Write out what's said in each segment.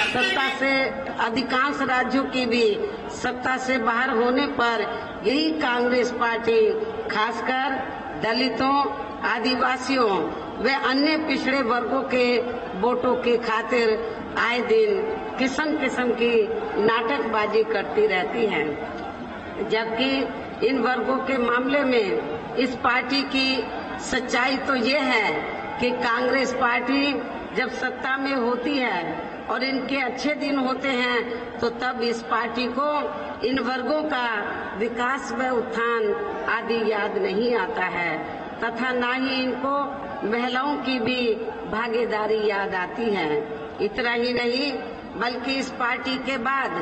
सत्ता से अधिकांश राज्यों की भी सत्ता से बाहर होने पर यही कांग्रेस पार्टी खासकर दलितों, आदिवासियों व अन्य पिछड़े वर्गों के वोटों की खातिर आए दिन किस्म किस्म की नाटकबाजी करती रहती है। जबकि इन वर्गों के मामले में इस पार्टी की सच्चाई तो ये है कि कांग्रेस पार्टी जब सत्ता में होती है और इनके अच्छे दिन होते हैं तो तब इस पार्टी को इन वर्गों का विकास व उत्थान आदि याद नहीं आता है तथा न ही इनको महिलाओं की भी भागीदारी याद आती है। इतना ही नहीं बल्कि इस पार्टी के बाद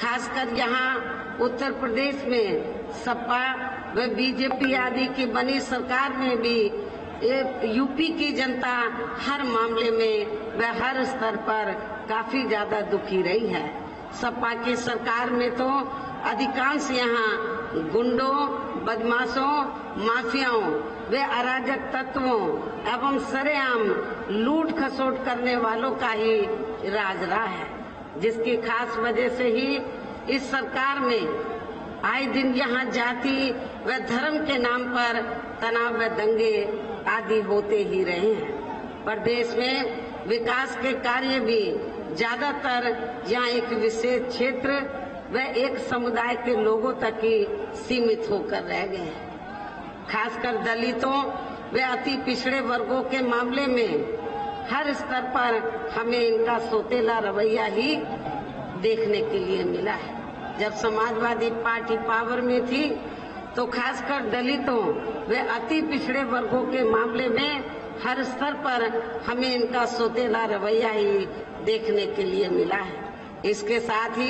खासकर यहाँ उत्तर प्रदेश में सपा व बीजेपी आदि की बनी सरकार में भी यूपी की जनता हर मामले में व हर स्तर पर काफी ज्यादा दुखी रही है। सपा की सरकार में तो अधिकांश यहाँ गुंडों, बदमाशों, माफियाओं व अराजक तत्वों एवं सरेआम लूट खसोट करने वालों का ही राज रहा है, जिसकी खास वजह से ही इस सरकार में आए दिन यहाँ जाति व धर्म के नाम पर तनाव व दंगे आदि होते ही रहे हैं। प्रदेश में विकास के कार्य भी ज्यादातर यहाँ एक विशेष क्षेत्र व एक समुदाय के लोगों तक ही सीमित होकर रह गए हैं। खासकर दलितों व अति पिछड़े वर्गों के मामले में हर स्तर पर हमें इनका सोतेला रवैया ही देखने के लिए मिला है। जब समाजवादी पार्टी पावर में थी तो खासकर दलितों व अति पिछड़े वर्गों के मामले में हर स्तर पर हमें इनका सोतेला रवैया ही देखने के लिए मिला है। इसके साथ ही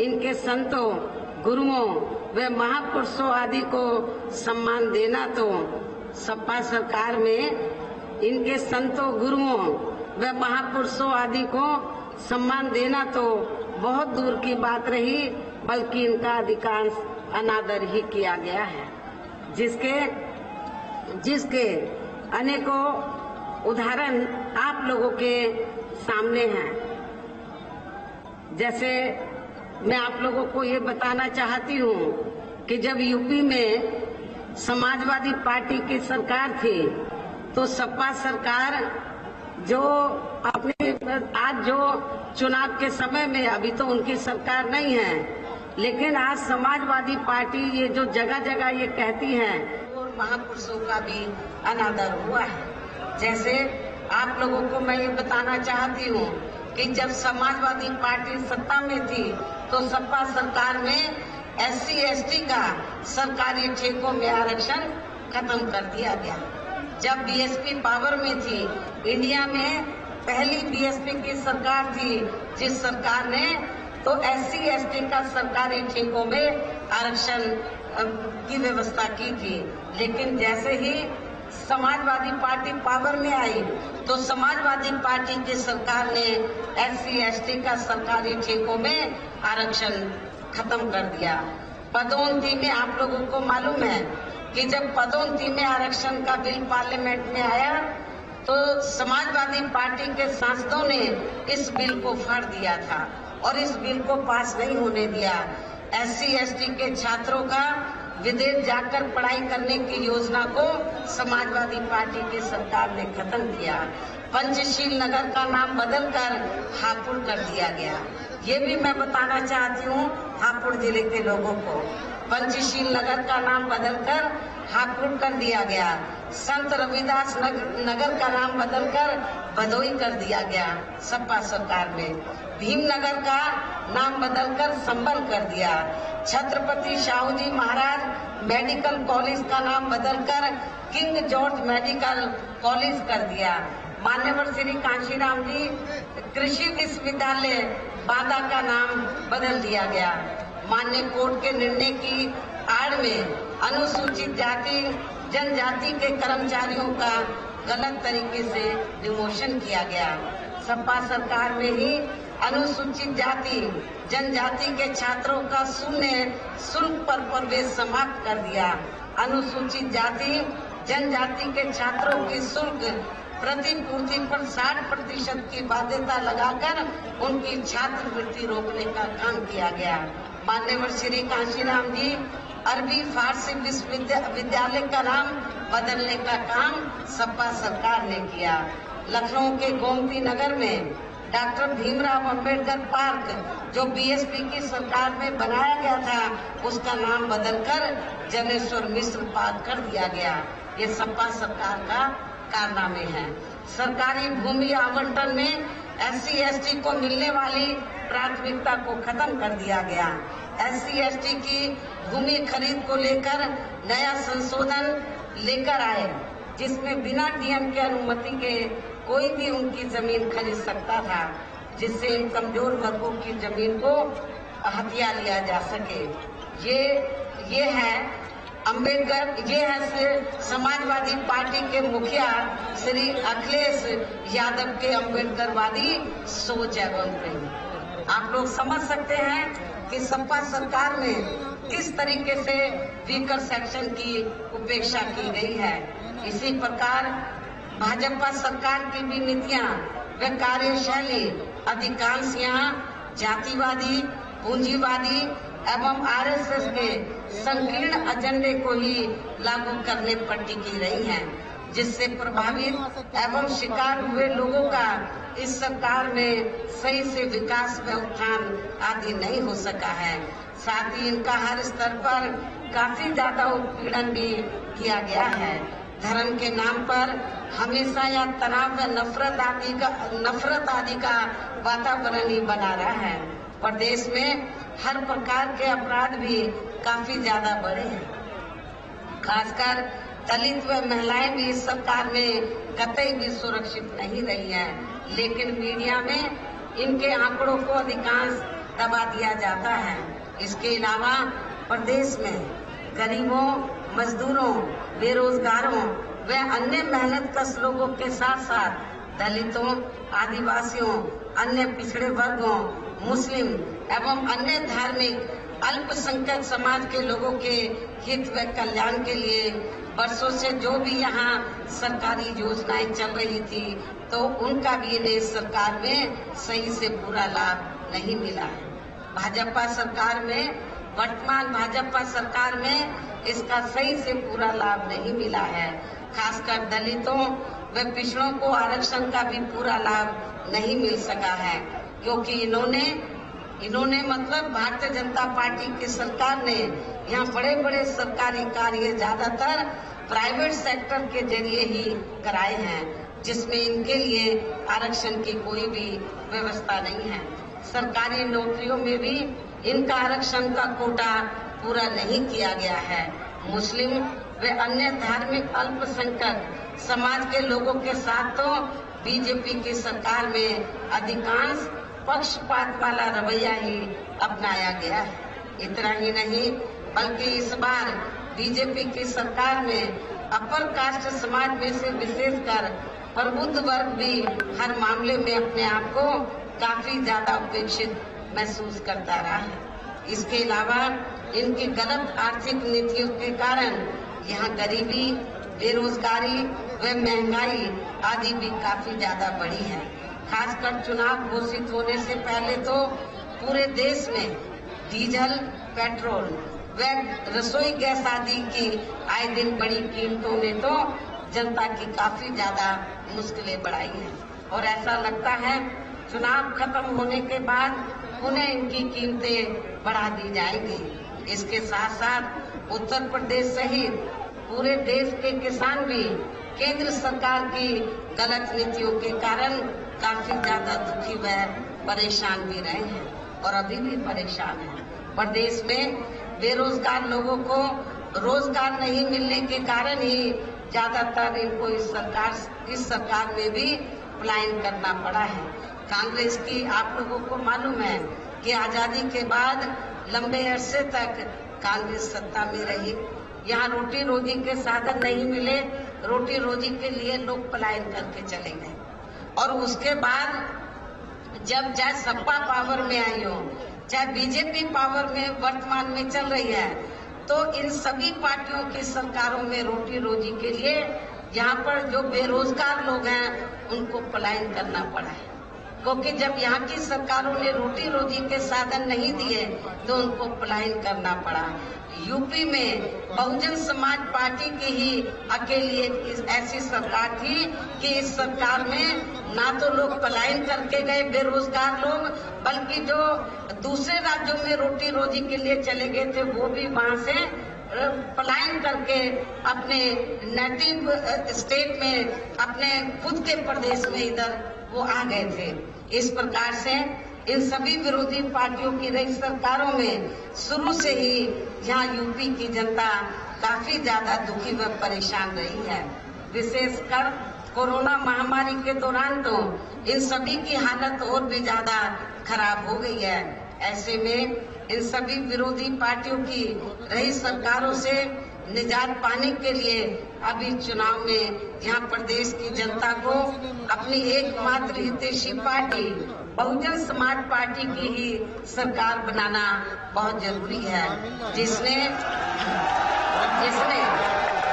इनके संतों, गुरुओं व महापुरुषों आदि को सम्मान देना तो सपा सरकार में इनके संतों, गुरुओं व महापुरुषों आदि को सम्मान देना तो बहुत दूर की बात रही, बल्कि इनका अधिकांश अनादर ही किया गया है, जिसके अनेकों उदाहरण आप लोगों के सामने हैं। जैसे मैं आप लोगों को ये बताना चाहती हूँ कि जब यूपी में समाजवादी पार्टी की सरकार थी तो सपा सरकार जो अपने आज जो चुनाव के समय में, अभी तो उनकी सरकार नहीं है, लेकिन आज समाजवादी पार्टी ये जो जगह जगह ये कहती है और महापुरुषों का भी अनादर हुआ है। जैसे आप लोगों को मैं ये बताना चाहती हूँ कि जब समाजवादी पार्टी सत्ता में थी तो सपा सरकार में SC/ST का सरकारी ठेकों में आरक्षण खत्म कर दिया गया। जब BSP पावर में थी, इंडिया में पहली BSP की सरकार थी जिस सरकार ने तो SC/ST का सरकारी ठेकों में आरक्षण की व्यवस्था की थी। लेकिन जैसे ही समाजवादी पार्टी पावर में आई तो समाजवादी पार्टी की सरकार ने SC/ST का सरकारी ठेकों में आरक्षण खत्म कर दिया। पदोन्नति में आप लोगों को मालूम है कि जब पदोन्नति में आरक्षण का बिल पार्लियामेंट में आया तो समाजवादी पार्टी के सांसदों ने इस बिल को फाड़ दिया था और इस बिल को पास नहीं होने दिया। SC/ST के छात्रों का विदेश जाकर पढ़ाई करने की योजना को समाजवादी पार्टी की सरकार ने खत्म किया। पंचशील नगर का नाम बदलकर हापुड़ कर दिया गया। ये भी मैं बताना चाहती हूँ हापुड़ जिले के लोगों को, पंचशील नगर का नाम बदलकर हापुड़ कर दिया गया। संत रविदास नगर का नाम बदलकर भदोई कर दिया गया सपा सरकार में। भीमनगर का नाम बदलकर संबल कर दिया। छत्रपति शाहूजी महाराज मेडिकल कॉलेज का नाम बदलकर किंग जॉर्ज मेडिकल कॉलेज कर दिया। मान्यवर श्री कांशीराम जी कृषि विश्वविद्यालय बांदा का नाम बदल दिया गया। मान्य कोर्ट के निर्णय की आड़ में अनुसूचित जाति जनजाति के कर्मचारियों का गलत तरीके से डिमोशन किया गया। सपा सरकार में ही अनुसूचित जाति जनजाति के छात्रों का शून्य शुल्क पर प्रवेश समाप्त कर दिया। अनुसूचित जाति जनजाति के छात्रों की शुल्क प्रतिपूर्ति पर 60% की बाध्यता लगाकर उनकी छात्रवृत्ति रोकने का काम किया गया। मान्यवर श्री कांशीराम जी अरबी फारसी विश्वविद्यालय का नाम बदलने का काम सपा सरकार ने किया। लखनऊ के गोमती नगर में डॉक्टर भीमराव अंबेडकर पार्क जो बीएसपी की सरकार में बनाया गया था, उसका नाम बदलकर जनेश्वर मिश्र पार्क कर दिया गया। ये सपा सरकार का कारनामे हैं। सरकारी भूमि आवंटन में SC/ST को मिलने वाली प्राथमिकता को खत्म कर दिया गया। SC/ST की भूमि खरीद को लेकर नया संशोधन लेकर आए, जिसमें बिना डीएम की अनुमति के कोई भी उनकी जमीन खरीद सकता था, जिससे इन कमजोर वर्गों की जमीन को हथिया लिया जा सके। ये है अंबेडकर, ये है समाजवादी पार्टी के मुखिया श्री अखिलेश यादव के अंबेडकरवादी सोच है। आप लोग समझ सकते हैं कि सपा सरकार में किस तरीके से वीकर सेक्शन की उपेक्षा की गई है। इसी प्रकार भाजपा सरकार की भी नीतियां व कार्यशैली अधिकांश यहाँ जातिवादी, पूंजीवादी एवं आरएसएस के संकीर्ण एजेंडे को ही लागू करने पर टिकी रही हैं, जिससे प्रभावित एवं शिकार हुए लोगों का इस सरकार में सही से विकास व उत्थान आदि नहीं हो सका है। साथ ही इनका हर स्तर पर काफी ज्यादा उत्पीड़न भी किया गया है। धर्म के नाम पर हमेशा या तनाव व नफरत आदि का वातावरण ही बना रहा है। प्रदेश में हर प्रकार के अपराध भी काफी ज्यादा बढ़े हैं। खासकर दलित व महिलाएं भी इस सरकार में कतई भी सुरक्षित नहीं रही हैं, लेकिन मीडिया में इनके आंकड़ों को अधिकांश दबा दिया जाता है। इसके अलावा प्रदेश में गरीबों, मजदूरों, बेरोजगारों व अन्य मेहनतकश लोगों के साथ साथ दलितों, आदिवासियों, अन्य पिछड़े वर्गों, मुस्लिम एवं अन्य धार्मिक अल्पसंख्यक समाज के लोगों के हित व कल्याण के लिए वर्षों से जो भी यहाँ सरकारी योजनाएं चल रही थी, तो उनका भी इन्हें सरकार में सही से पूरा लाभ नहीं मिला है। वर्तमान भाजपा सरकार में इसका सही से पूरा लाभ नहीं मिला है। खासकर दलितों व पिछड़ों को आरक्षण का भी पूरा लाभ नहीं मिल सका है, क्योंकि इन्होंने मतलब भारतीय जनता पार्टी की सरकार ने यहाँ बड़े बड़े सरकारी कार्य ज्यादातर प्राइवेट सेक्टर के जरिए ही कराए हैं, जिसमें इनके लिए आरक्षण की कोई भी व्यवस्था नहीं है। सरकारी नौकरियों में भी इनका आरक्षण का कोटा पूरा नहीं किया गया है। मुस्लिम व अन्य धार्मिक अल्पसंख्यक समाज के लोगों के साथ तो बीजेपी की सरकार में अधिकांश पक्षपात वाला रवैया ही अपनाया गया है। इतना ही नहीं, बल्कि इस बार बीजेपी की सरकार में अपर कास्ट समाज में से विशेषकर प्रबुद्ध वर्ग भी हर मामले में अपने आप को काफी ज्यादा उपेक्षित महसूस करता रहा है। इसके अलावा इनकी गलत आर्थिक नीतियों के कारण यहाँ गरीबी, बेरोजगारी व महंगाई आदि भी काफी ज्यादा बढ़ी है। खासकर चुनाव घोषित होने से पहले तो पूरे देश में डीजल, पेट्रोल व रसोई गैस आदि की आए दिन बड़ी कीमतों ने तो जनता की काफी ज्यादा मुश्किलें बढ़ाई हैं, और ऐसा लगता है चुनाव खत्म होने के बाद पुनः इनकी कीमतें बढ़ा दी जाएंगी। इसके साथ साथ उत्तर प्रदेश सहित पूरे देश के किसान भी केंद्र सरकार की गलत नीतियों के कारण काफी ज्यादा दुखी व परेशान भी रहे हैं और अभी भी परेशान हैं। प्रदेश में बेरोजगार लोगों को रोजगार नहीं मिलने के कारण ही ज्यादातर इनको इस सरकार में भी पलायन करना पड़ा है। कांग्रेस की आप लोगों को मालूम है कि आजादी के बाद लंबे अरसे तक कांग्रेस सत्ता में रही। यहाँ रोटी रोजी के साधन नहीं मिले, रोटी रोजी के लिए लोग पलायन करके चले गए, और उसके बाद जब चाहे सपा पावर में आई हो, चाहे बीजेपी पावर में वर्तमान में चल रही है, तो इन सभी पार्टियों की सरकारों में रोटी रोजी के लिए यहाँ पर जो बेरोजगार लोग हैं उनको पलायन करना पड़ा है, क्योंकि जब यहाँ की सरकारों ने रोटी रोजी के साधन नहीं दिए तो उनको पलायन करना पड़ा। यूपी में बहुजन समाज पार्टी की ही अकेली एक ऐसी सरकार थी कि इस सरकार में ना तो लोग पलायन करके गए बेरोजगार लोग, बल्कि जो दूसरे राज्यों में रोटी रोजी के लिए चले गए थे वो भी वहाँ से पलायन करके अपने नेटिव स्टेट में, अपने खुद के प्रदेश में इधर वो आ गए थे। इस प्रकार से इन सभी विरोधी पार्टियों की रही सरकारों में शुरू से ही यहाँ यूपी की जनता काफी ज्यादा दुखी व परेशान रही है। विशेषकर कोरोना महामारी के दौरान तो इन सभी की हालत और भी ज्यादा खराब हो गई है। ऐसे में इन सभी विरोधी पार्टियों की रही सरकारों से निजात पाने के लिए अभी चुनाव में यहाँ प्रदेश की जनता को अपनी एकमात्र हितैषी पार्टी बहुजन समाज पार्टी की ही सरकार बनाना बहुत जरूरी है, जिसने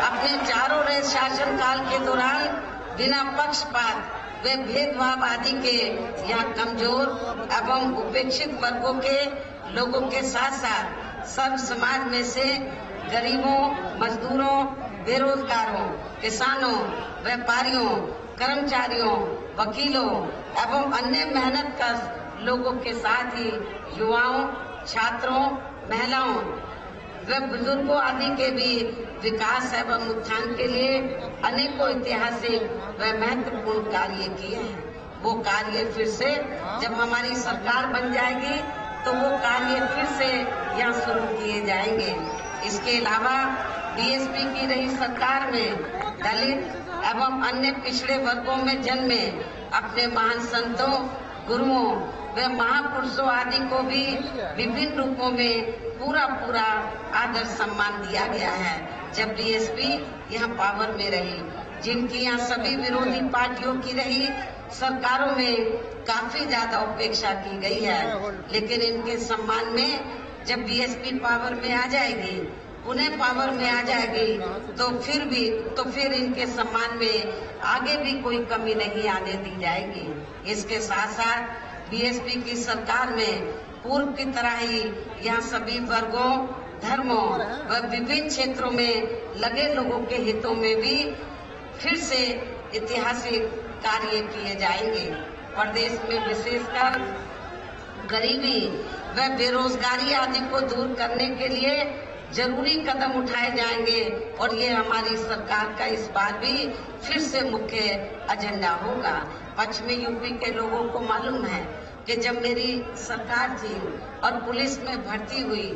अपने चारों रहे शासनकाल के दौरान बिना पक्षपात वे भेदभाव आदि के यहाँ कमजोर एवं उपेक्षित वर्गों के लोगों के साथ साथ सब समाज में से गरीबों, मजदूरों, बेरोजगारों, किसानों, व्यापारियों, कर्मचारियों, वकीलों एवं अन्य मेहनतकश लोगों के साथ ही युवाओं, छात्रों, महिलाओं व बुजुर्गों आदि के भी विकास एवं उत्थान के लिए अनेकों ऐतिहासिक व महत्वपूर्ण कार्य किए हैं। वो कार्य फिर से जब हमारी सरकार बन जाएगी तो वो कार्य फिर से यहाँ शुरू किए जाएंगे। इसके अलावा बीएसपी की रही सरकार में दलित एवं अन्य पिछड़े वर्गों में जन्मे अपने महान संतों, गुरुओं व महापुरुषों आदि को भी विभिन्न रूपों में पूरा आदर सम्मान दिया गया है। जब बीएसपी यहाँ पावर में रही, जिनकी यहाँ सभी विरोधी पार्टियों की रही सरकारों में काफी ज्यादा उपेक्षा की गई है, लेकिन इनके सम्मान में जब बीएसपी पावर में आ जाएगी, उन्हें पावर में आ जाएगी तो फिर इनके सम्मान में आगे भी कोई कमी नहीं आने दी जाएगी। इसके साथ साथ बीएसपी की सरकार में पूर्व की तरह ही यहाँ सभी वर्गों, धर्मों व विभिन्न क्षेत्रों में लगे लोगों के हितों में भी फिर से ऐतिहासिक कार्य किए जाएंगे। प्रदेश में विशेषकर गरीबी व बेरोजगारी आदि को दूर करने के लिए जरूरी कदम उठाए जाएंगे और ये हमारी सरकार का इस बार भी फिर से मुख्य एजेंडा होगा। पश्चिमी यूपी के लोगों को मालूम है कि जब मेरी सरकार थी और पुलिस में भर्ती हुई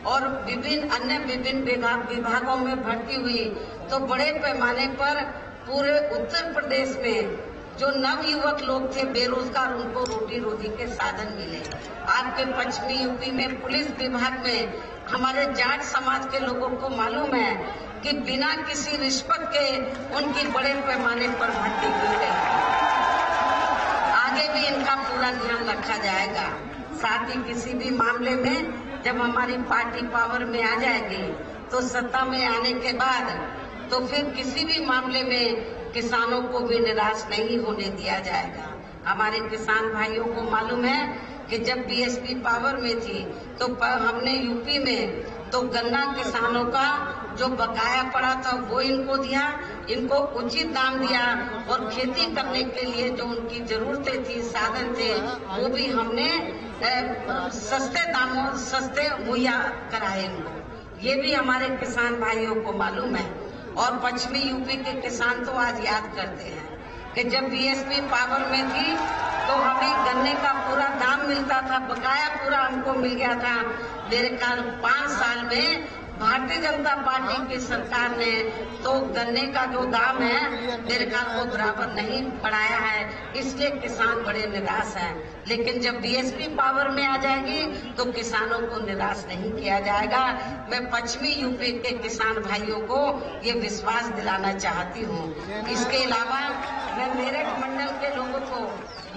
और विभिन्न विभागों में भर्ती हुई तो बड़े पैमाने पर पूरे उत्तर प्रदेश में जो नव युवक लोग थे बेरोजगार, उनको रोटी रोजी के साधन मिले। आपके पश्चिमी यूपी में पुलिस विभाग में हमारे जाट समाज के लोगों को मालूम है कि बिना किसी रिश्वत के उनकी बड़े पैमाने पर भर्ती की गई। आगे भी इनका पूरा ध्यान रखा जाएगा। साथ ही किसी भी मामले में जब हमारी पार्टी पावर में आ जाएगी तो सत्ता में आने के बाद तो फिर किसी भी मामले में किसानों को भी निराश नहीं होने दिया जाएगा। हमारे किसान भाइयों को मालूम है कि जब बीएसपी पावर में थी तो हमने यूपी में तो गन्ना किसानों का जो बकाया पड़ा था वो इनको दिया, इनको उचित दाम दिया और खेती करने के लिए जो उनकी जरूरतें थी, साधन थे, वो भी हमने सस्ते दामों सस्ते मुहैया कराए इनको। ये भी हमारे किसान भाइयों को मालूम है। और पश्चिमी यूपी के किसान तो आज याद करते हैं कि जब बीएसपी पावर में थी तो हमें गन्ने का पूरा दाम मिलता था, बकाया पूरा हमको मिल गया था। मेरे ख्याल 5 साल में भारतीय जनता पार्टी की सरकार ने तो गन्ने का जो दाम है मेरे ख्याल वो बराबर नहीं बढ़ाया है, इसलिए किसान बड़े निराश हैं। लेकिन जब बीएसपी पावर में आ जाएगी तो किसानों को निराश नहीं किया जाएगा। मैं पश्चिमी यूपी के किसान भाइयों को ये विश्वास दिलाना चाहती हूँ। इसके अलावा मैं मेरठ मंडल के लोगों को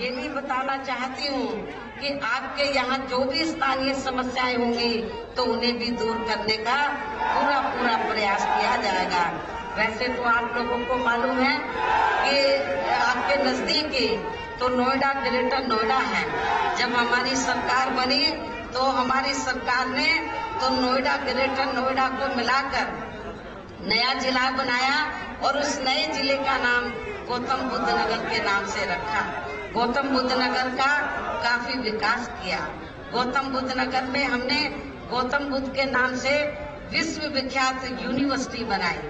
ये भी बताना चाहती हूँ कि आपके यहाँ जो भी स्थानीय समस्याएं होंगी तो उन्हें भी दूर करने का पूरा प्रयास किया जाएगा। वैसे तो आप लोगों को मालूम है कि आपके नजदीक ही तो नोएडा, ग्रेटर नोएडा है। जब हमारी सरकार बनी तो हमारी सरकार ने तो नोएडा, ग्रेटर नोएडा को मिलाकर नया जिला बनाया और उस नए जिले का नाम गौतम बुद्ध नगर के नाम से रखा। गौतम बुद्ध नगर का काफी विकास किया। गौतम बुद्ध नगर में हमने गौतम बुद्ध के नाम से विश्व विख्यात यूनिवर्सिटी बनाई।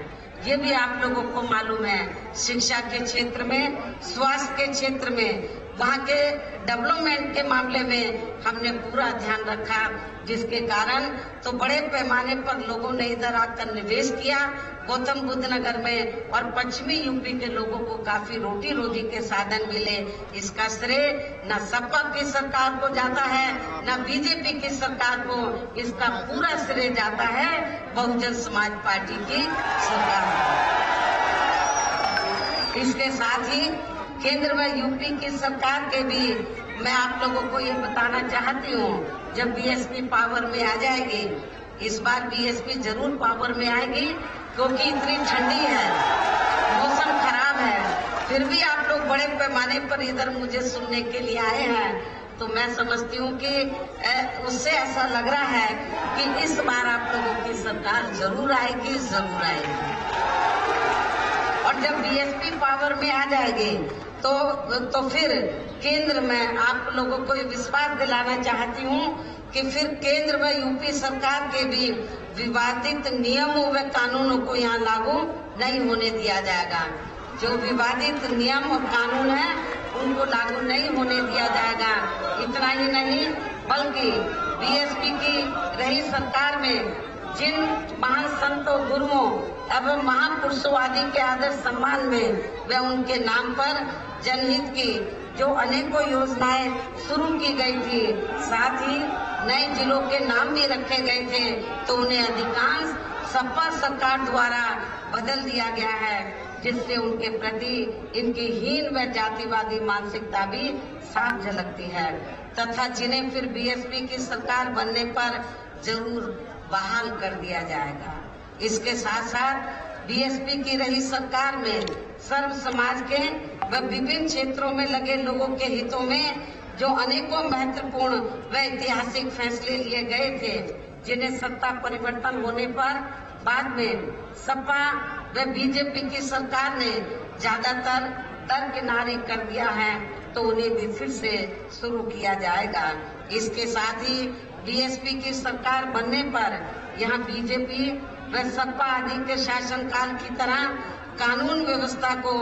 ये भी आप लोगों को मालूम है। शिक्षा के क्षेत्र में, स्वास्थ्य के क्षेत्र में, वहाँ के डेवलपमेंट के मामले में हमने पूरा ध्यान रखा, जिसके कारण तो बड़े पैमाने पर लोगों ने इधर आकर निवेश किया गौतम बुद्ध नगर में, और पश्चिमी यूपी के लोगों को काफी रोटी रोजी के साधन मिले। इसका श्रेय न सपा की सरकार को जाता है, न बीजेपी की सरकार को, इसका पूरा श्रेय जाता है बहुजन समाज पार्टी की सरकार को। इसके साथ ही केंद्र में यूपी की सरकार के भी मैं आप लोगों को ये बताना चाहती हूँ, जब बीएसपी पावर में आ जाएगी, इस बार बीएसपी जरूर पावर में आएगी, क्योंकि इतनी ठंडी है, मौसम खराब है, फिर भी आप लोग बड़े पैमाने पर इधर मुझे सुनने के लिए आए हैं। तो मैं समझती हूँ कि उससे ऐसा लग रहा है कि इस बार आप लोगों की सरकार जरूर आएगी, जरूर आएगी। और जब बीएसपी पावर में आ जाएगी तो फिर केंद्र में आप लोगों को ये विश्वास दिलाना चाहती हूँ कि फिर केंद्र में यूपी सरकार के भी विवादित नियमों व कानूनों को यहाँ लागू नहीं होने दिया जाएगा। जो विवादित नियम और कानून है उनको लागू नहीं होने दिया जाएगा। इतना ही नहीं, बल्कि बीएसपी की रही सरकार में जिन महान संतों, गुरुओं एवं महापुरुषों आदि के आदर सम्मान में व उनके नाम पर जनहित की जो अनेकों योजनाएं शुरू की गई थी, साथ ही नए जिलों के नाम भी रखे गए थे, तो उन्हें अधिकांश सपा सरकार द्वारा बदल दिया गया है, जिससे उनके प्रति इनकी हीन व जातिवादी मानसिकता भी साफ झलकती है, तथा जिन्हें फिर बीएसपी की सरकार बनने पर जरूर बहाल कर दिया जाएगा। इसके साथ साथ बीएसपी की रही सरकार में सर्व समाज के व विभिन्न क्षेत्रों में लगे लोगों के हितों में जो अनेकों महत्वपूर्ण व ऐतिहासिक फैसले लिए गए थे, जिन्हें सत्ता परिवर्तन होने पर बाद में सपा व बीजेपी की सरकार ने ज्यादातर दरकिनारी कर दिया है, तो उन्हें भी फिर से शुरू किया जाएगा। इसके साथ ही बीएसपी की सरकार बनने पर यहाँ बीजेपी व सपा आदि के शासनकाल की तरह कानून व्यवस्था को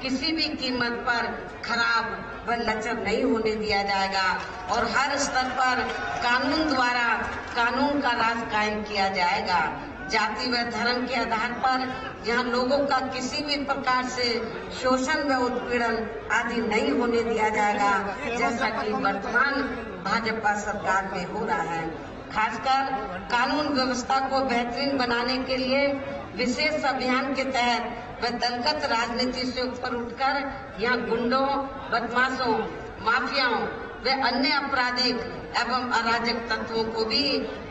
किसी भी कीमत पर खराब व लचर नहीं होने दिया जाएगा, और हर स्तर पर कानून द्वारा कानून का राज कायम किया जाएगा। जाति व धर्म के आधार पर यहाँ लोगों का किसी भी प्रकार से शोषण व उत्पीड़न आदि नहीं होने दिया जाएगा, जैसा कि वर्तमान भाजपा सरकार में हो रहा है। खासकर कानून व्यवस्था को बेहतरीन बनाने के लिए विशेष अभियान के तहत व दलगत राजनीति से ऊपर उठकर यहाँ गुंडों, बदमाशों, माफियाओं व अन्य आपराधिक एवं अराजक तत्वों को भी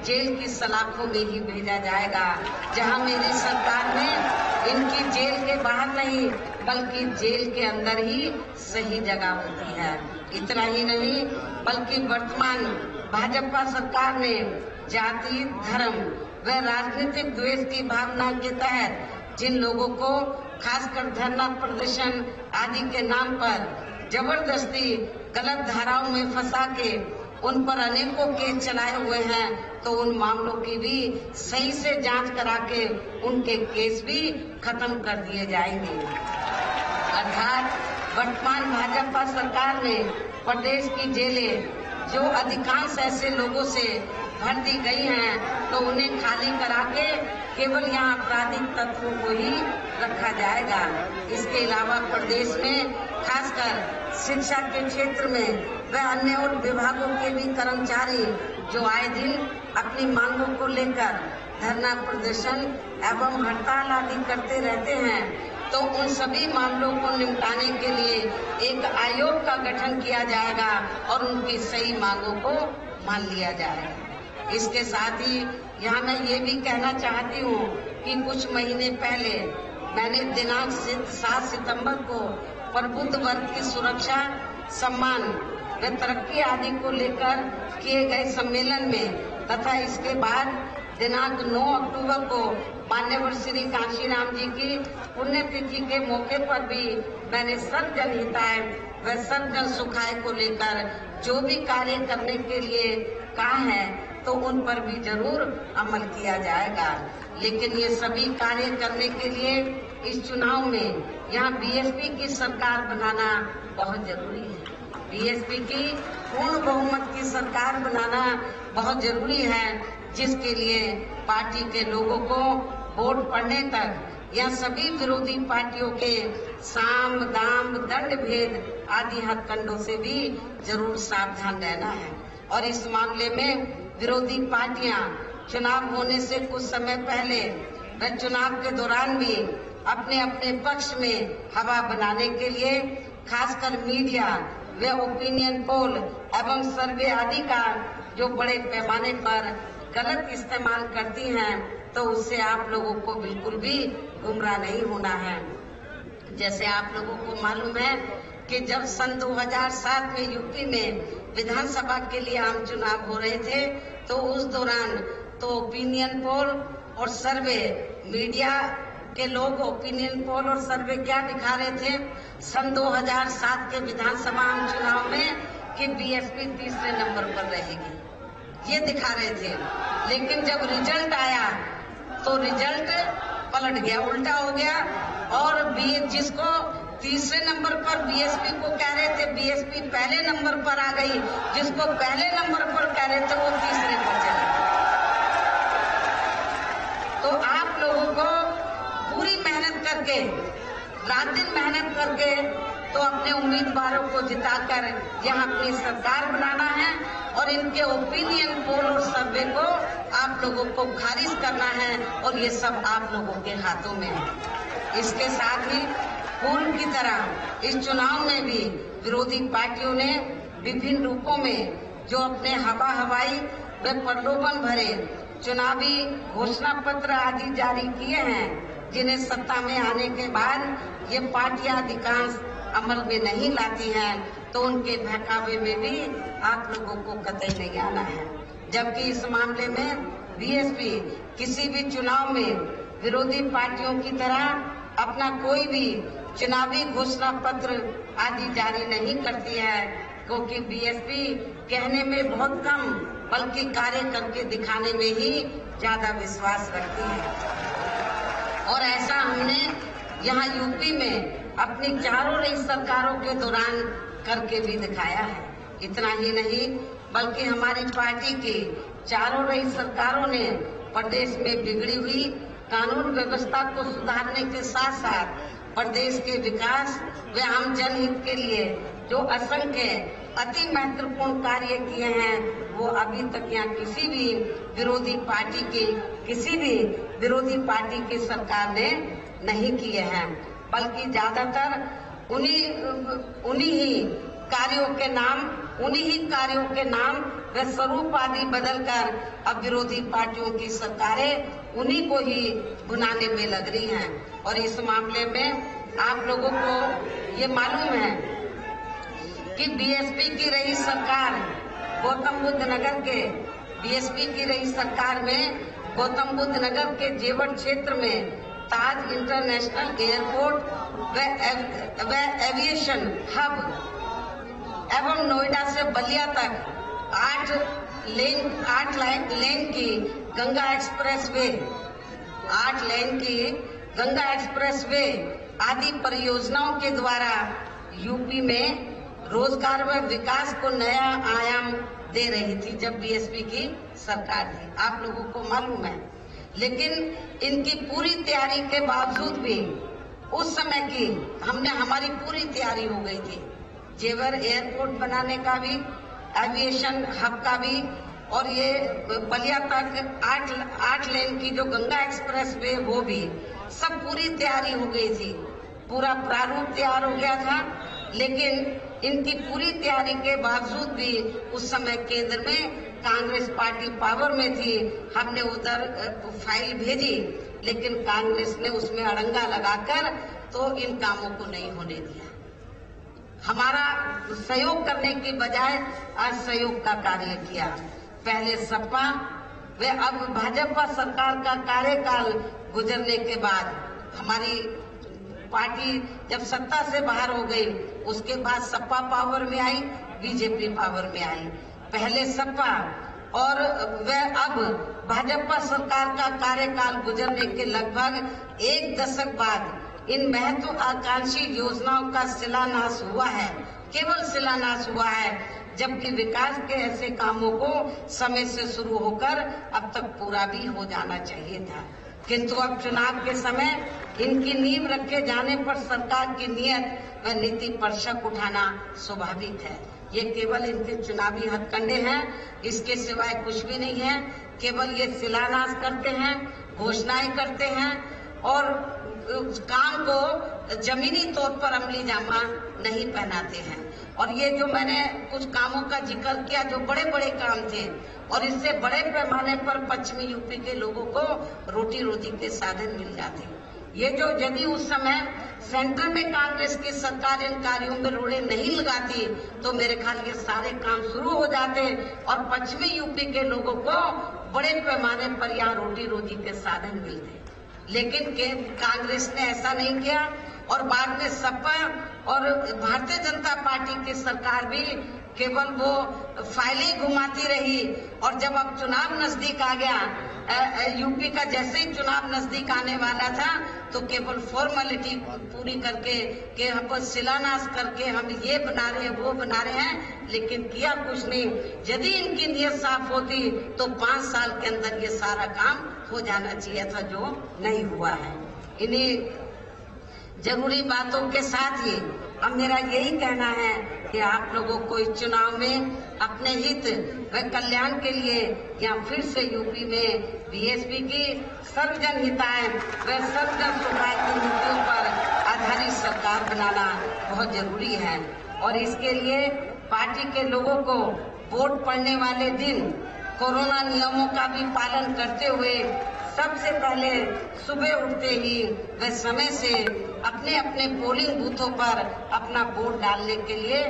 जेल की सलाखों में ही भेजा जाएगा, जहां मेरी सरकार ने इनकी जेल के बाहर नहीं बल्कि जेल के अंदर ही सही जगह होती है। इतना ही नहीं, बल्कि वर्तमान भाजपा सरकार ने जाति, धर्म व राजनीतिक द्वेष की भावना के तहत जिन लोगों को खासकर धरना प्रदर्शन आदि के नाम पर जबरदस्ती गलत धाराओं में फंसा के उन पर अनेकों केस चलाए हुए हैं, तो उन मामलों की भी सही से जांच करा के उनके केस भी खत्म कर दिए जाएंगे। अर्थात वर्तमान भाजपा सरकार ने प्रदेश की जेलें जो अधिकांश ऐसे लोगों से भर दी गई हैं, तो उन्हें खाली करा के केवल यहाँ आपराधिक तत्वों को ही रखा जाएगा। इसके अलावा प्रदेश में खासकर शिक्षा के क्षेत्र में व अन्य और विभागों के भी कर्मचारी जो आए दिन अपनी मांगों को लेकर धरना प्रदर्शन एवं हड़ताल आदि करते रहते हैं, तो उन सभी मामलों को निपटाने के लिए एक आयोग का गठन किया जाएगा और उनकी सही मांगों को मान लिया जाएगा। इसके साथ ही यहाँ मैं ये भी कहना चाहती हूँ कि कुछ महीने पहले मैंने दिनांक 7 सितंबर को प्रबुद्ध वर्ग की सुरक्षा, सम्मान व तरक्की आदि को लेकर किए गए सम्मेलन में तथा इसके बाद दिनांक 9 अक्टूबर को मान्यवर श्री कांशीराम जी की पुण्यतिथि के मौके पर भी मैंने सर्व जनहिताय व सर्व जन सुखाय को लेकर जो भी कार्य करने के लिए कहा है तो उन पर भी जरूर अमल किया जाएगा। लेकिन ये सभी कार्य करने के लिए इस चुनाव में यहाँ बीएसपी की सरकार बनाना बहुत जरूरी है। बीएसपी की पूर्ण बहुमत की सरकार बनाना बहुत जरूरी है, जिसके लिए पार्टी के लोगों को वोट पड़ने तक या सभी विरोधी पार्टियों के साम दाम दंड भेद आदि हथकंडों से भी जरूर सावधान रहना है। और इस मामले में विरोधी पार्टियां चुनाव होने से कुछ समय पहले व चुनाव के दौरान भी अपने अपने पक्ष में हवा बनाने के लिए खासकर मीडिया व ओपिनियन पोल एवं सर्वे आदि का जो बड़े पैमाने पर गलत इस्तेमाल करती हैं, तो उससे आप लोगों को बिल्कुल भी गुमराह नहीं होना है। जैसे आप लोगों को मालूम है कि जब सन 2007 में यूपी में विधानसभा के लिए आम चुनाव हो रहे थे, तो उस दौरान तो ओपिनियन पोल और सर्वे, मीडिया के लोग ओपिनियन पोल और सर्वे क्या दिखा रहे थे सन 2007 के विधानसभा आम चुनाव में कि बीएसपी तीसरे नंबर पर रहेगी, ये दिखा रहे थे। लेकिन जब रिजल्ट आया तो रिजल्ट पलट गया, उल्टा हो गया। और जिसको तीसरे नंबर पर बीएसपी को कह रहे थे, बीएसपी पहले नंबर पर आ गई। जिसको पहले नंबर पर कह रहे थे वो तीसरे पर चले गए। तो आप लोगों को पूरी मेहनत करके, रात दिन मेहनत करके तो अपने उम्मीदवारों को जिताकर यहाँ अपनी सरकार बनाना है और इनके ओपिनियन पोल और सर्वे को आप लोगों को खारिज करना है, और ये सब आप लोगों के हाथों में है। इसके साथ ही पूर्व की तरह इस चुनाव में भी विरोधी पार्टियों ने विभिन्न रूपों में जो अपने हवाई व प्रलोभन भरे चुनावी घोषणा पत्र आदि जारी किए हैं, जिन्हें सत्ता में आने के बाद ये पार्टियां अधिकांश अमल में नहीं लाती हैं, तो उनके बहकावे में भी आप लोगों को कतई नहीं आना है। जबकि इस मामले में बीएसपी किसी भी चुनाव में विरोधी पार्टियों की तरह अपना कोई भी चुनावी घोषणा पत्र आदि जारी नहीं करती है, क्योंकि बीएसपी कहने में बहुत कम बल्कि कार्य करके दिखाने में ही ज्यादा विश्वास रखती है। और ऐसा हमने यहाँ यूपी में अपनी चारों रही सरकारों के दौरान करके भी दिखाया है। इतना ही नहीं बल्कि हमारी पार्टी की चारों रही सरकारों ने प्रदेश में बिगड़ी हुई कानून व्यवस्था को सुधारने के साथ साथ प्रदेश के विकास व आम जनहित के लिए जो असंख्य अति महत्वपूर्ण कार्य किए हैं, वो अभी तक यहाँ किसी भी विरोधी पार्टी की सरकार ने नहीं किए हैं, बल्कि ज्यादातर उन्हीं ही कार्यों के नाम व स्वरूप आदि बदलकर अब विरोधी पार्टियों की सरकारें उन्हीं को ही भुनाने में लग रही हैं। और इस मामले में आप लोगों को ये मालूम है कि बीएसपी की रही सरकार गौतम बुद्ध नगर के जेवर क्षेत्र में ताज इंटरनेशनल एयरपोर्ट व एविएशन हब एवं नोएडा से बलिया तक 8 लेन की गंगा एक्सप्रेसवे आदि परियोजनाओं के द्वारा यूपी में रोजगार व विकास को नया आयाम दे रही थी जब बीएसपी की सरकार थी, आप लोगों को मालूम है। लेकिन इनकी पूरी तैयारी के बावजूद भी उस समय की हमारी पूरी तैयारी हो गई थी, जेवर एयरपोर्ट बनाने का भी, एविएशन हब का भी, और ये बलिया तक 8 लेन की जो गंगा एक्सप्रेस वे वो भी सब पूरी तैयारी हो गई थी, पूरा प्रारूप तैयार हो गया था। लेकिन इनकी पूरी तैयारी के बावजूद भी उस समय केंद्र में कांग्रेस पार्टी पावर में थी। हमने उधर फाइल भेजी, लेकिन कांग्रेस ने उसमें अड़ंगा लगाकर तो इन कामों को नहीं होने दिया। हमारा सहयोग करने की बजाय असहयोग का कार्य किया। पहले सपा व अब भाजपा सरकार का कार्यकाल गुजरने के बाद हमारी पार्टी जब सत्ता से बाहर हो गई, उसके बाद सपा पावर में आई, बीजेपी पावर में आई। पहले सपा और वह अब भाजपा सरकार का कार्यकाल गुजरने के लगभग एक दशक बाद इन महत्वाकांक्षी योजनाओं का शिलान्यास हुआ है। केवल शिलान्यास हुआ है, जबकि विकास के ऐसे कामों को समय से शुरू होकर अब तक पूरा भी हो जाना चाहिए था। किंतु अब चुनाव के समय इनकी नींव रखे जाने पर सरकार की नीयत व नीति पर शक उठाना स्वाभाविक है। ये केवल इनके चुनावी हथकंडे हैं, इसके सिवाय कुछ भी नहीं है। केवल ये शिलान्यास करते हैं, घोषणाएं करते हैं और काम को जमीनी तौर पर अमली जामा नहीं पहनाते हैं। और ये जो मैंने कुछ कामों का जिक्र किया, जो बड़े बड़े काम थे और इससे बड़े पैमाने पर पश्चिमी यूपी के लोगों को रोटी रोटी के साधन मिल जाते। ये जो यदि उस समय सेंटर में कांग्रेस की सरकार इन कार्यों में रोड़े नहीं लगाती तो मेरे ख्याल ये सारे काम शुरू हो जाते और पश्चिमी यूपी के लोगों को बड़े पैमाने पर यहाँ रोटी रोटी के साधन मिलते। लेकिन कांग्रेस ने ऐसा नहीं किया और बाद में सपा और भारतीय जनता पार्टी की सरकार भी केवल वो फाइलें घुमाती रही। और जब अब चुनाव नजदीक आ गया, यूपी का जैसे ही चुनाव नजदीक आने वाला था तो केवल फॉर्मेलिटी पूरी करके कि हम शिलान्यास करके हम ये बना रहे हैं वो बना रहे हैं, लेकिन किया कुछ नहीं। यदि इनकी नीयत साफ होती तो 5 साल के अंदर ये सारा काम हो जाना चाहिए था, जो नहीं हुआ है। इन्हीं जरूरी बातों के साथ ही अब मेरा यही कहना है कि आप लोगों को इस चुनाव में अपने हित व कल्याण के लिए या फिर से यूपी में बीएसपी की सर्वजन हिताय व सर्वजन सुखाय की नीतियों पर आधारित सरकार बनाना बहुत जरूरी है। और इसके लिए पार्टी के लोगों को वोट पड़ने वाले दिन कोरोना नियमों का भी पालन करते हुए सबसे पहले सुबह उठते ही व समय से अपने अपने पोलिंग बूथों पर अपना वोट डालने के लिए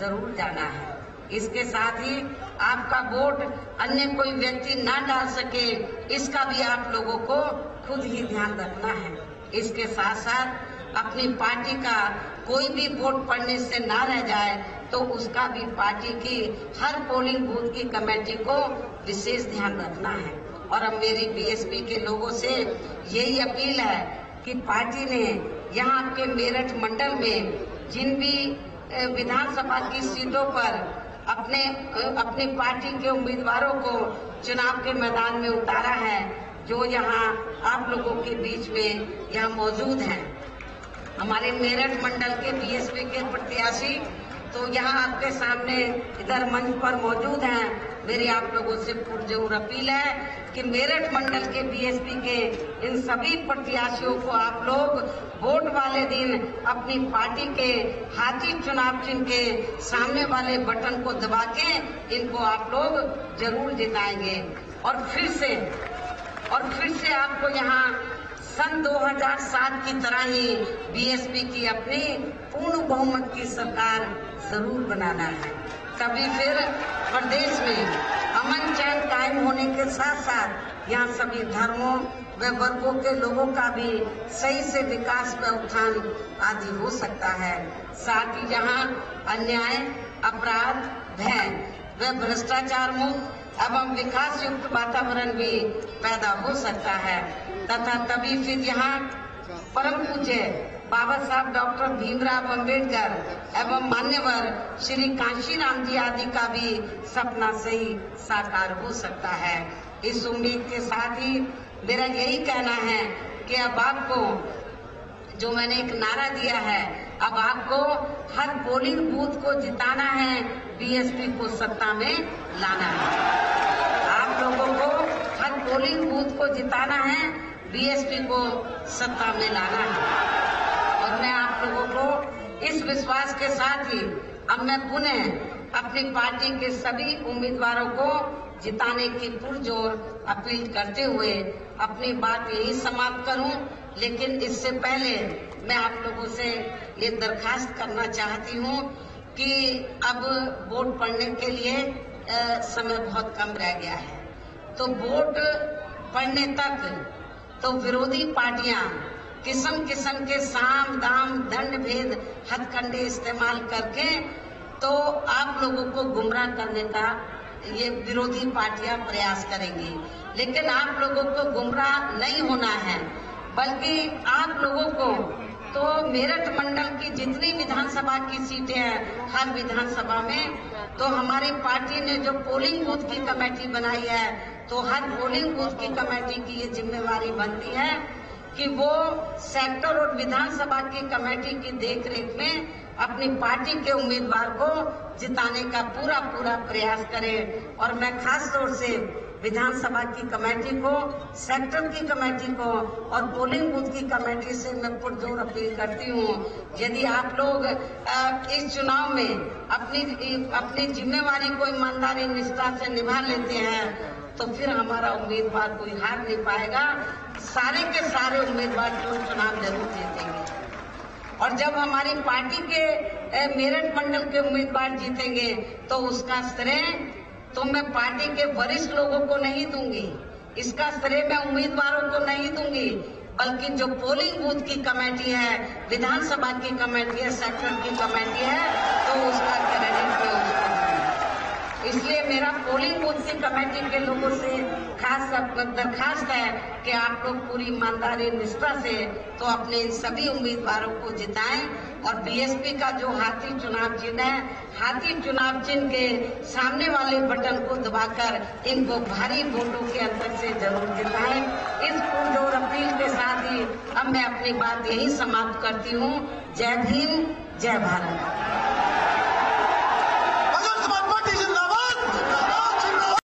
जरूर जाना है। इसके साथ ही आपका वोट अन्य कोई व्यक्ति ना डाल सके, इसका भी आप लोगों को खुद ही ध्यान रखना है। इसके साथ साथ अपनी पार्टी का कोई भी वोट पड़ने से ना रह जाए तो उसका भी पार्टी की हर पोलिंग बूथ की कमेटी को विशेष ध्यान रखना है। और अब मेरी बीएसपी के लोगों से यही अपील है कि पार्टी ने यहाँ के मेरठ मंडल में जिन भी विधानसभा की सीटों पर अपनी पार्टी के उम्मीदवारों को चुनाव के मैदान में उतारा है, जो यहाँ आप लोगों के बीच में यहाँ मौजूद हैं। हमारे मेरठ मंडल के बीएसपी के प्रत्याशी तो यहाँ आपके सामने इधर मंच पर मौजूद हैं। मेरी आप लोगों से पुरजोर अपील है कि मेरठ मंडल के बीएसपी के इन सभी प्रत्याशियों को आप लोग वोट वाले दिन अपनी पार्टी के हाथी चुनाव चिन्ह के सामने वाले बटन को दबा के इनको आप लोग जरूर जिताएंगे। और फिर से आपको यहाँ सन 2007 की तरह ही बीएसपी की अपनी पूर्ण बहुमत की सरकार जरूर बनाना है। तभी फिर प्रदेश में अमन चैन कायम होने के साथ साथ यहाँ सभी धर्मों व वर्गों के लोगों का भी सही से विकास व उत्थान आदि हो सकता है। साथ ही जहाँ अन्याय, अपराध, भय व भ्रष्टाचार मुक्त एवं विकास युक्त वातावरण भी पैदा हो सकता है तथा तभी फिर यहाँ परम पूज्य बाबा साहब डॉक्टर भीमराव अम्बेडकर एवं मान्यवर श्री कांशीराम जी आदि का भी सपना सही साकार हो सकता है। इस उम्मीद के साथ ही मेरा यही कहना है कि अब आपको जो मैंने एक नारा दिया है, अब आपको हर पोलिंग बूथ को जिताना है, बीएसपी को सत्ता में लाना है। आप लोगों को हर पोलिंग बूथ को जिताना है, बीएसपी को सत्ता में लाना है। और मैं आप लोगों को इस विश्वास के साथ ही अब मैं पुनः अपनी पार्टी के सभी उम्मीदवारों को जिताने की पुरजोर अपील करते हुए अपनी बात यही समाप्त करूं। लेकिन इससे पहले मैं आप लोगों से ये दरखास्त करना चाहती हूं कि अब वोट पड़ने के लिए समय बहुत कम रह गया है, तो वोट पड़ने तक तो विरोधी पार्टियां किस्म किस्म के साम दाम दंड भेद हथकंडे इस्तेमाल करके तो आप लोगों को गुमराह करने का ये विरोधी पार्टियां प्रयास करेंगी। लेकिन आप लोगों को गुमराह नहीं होना है, बल्कि आप लोगों को तो मेरठ मंडल की जितनी विधानसभा की सीटें हैं, हर विधानसभा में तो हमारी पार्टी ने जो पोलिंग बूथ की कमेटी बनाई है, तो हर पोलिंग बूथ की कमेटी की ये जिम्मेवारी बनती है कि वो सेक्टर और विधानसभा की कमेटी की देखरेख में अपनी पार्टी के उम्मीदवार को जिताने का पूरा प्रयास करें। और मैं खास तौर से विधानसभा की कमेटी को, सेक्टर की कमेटी को और पोलिंग बूथ की कमेटी से मैं पुरजोर अपील करती हूँ, यदि आप लोग इस चुनाव में अपनी जिम्मेवारी को ईमानदारी निष्ठा से निभा लेते हैं तो फिर हमारा उम्मीदवार कोई हार नहीं पाएगा। सारे के सारे उम्मीदवार जो चुनाव जरूर जीतेंगे। और जब हमारी पार्टी के मेरठ मंडल के उम्मीदवार जीतेंगे तो उसका श्रेय तो मैं पार्टी के वरिष्ठ लोगों को नहीं दूंगी, इसका श्रेय मैं उम्मीदवारों को नहीं दूंगी, बल्कि जो पोलिंग बूथ की कमेटी है, विधानसभा की कमेटी है, सेक्टर की कमेटी है, तो उसका क्रेडिट मैं उसको दूंगी। इसलिए मेरा पोलिंग बूथ की कमेटी के लोगों से खास दरखास्त है कि आप लोग पूरी ईमानदारी निष्ठा से तो अपने इन सभी उम्मीदवारों को जिताएं। और बीएसपी का जो हाथी चुनाव चिन्ह है, हाथी चुनाव चिन्ह के सामने वाले बटन को दबाकर इनको भारी वोटों के अंतर से जरूर जिताएं। इस पुरजोर अपील के साथ ही अब मैं अपनी बात यही समाप्त करती हूँ। जय भीम, जय भारत।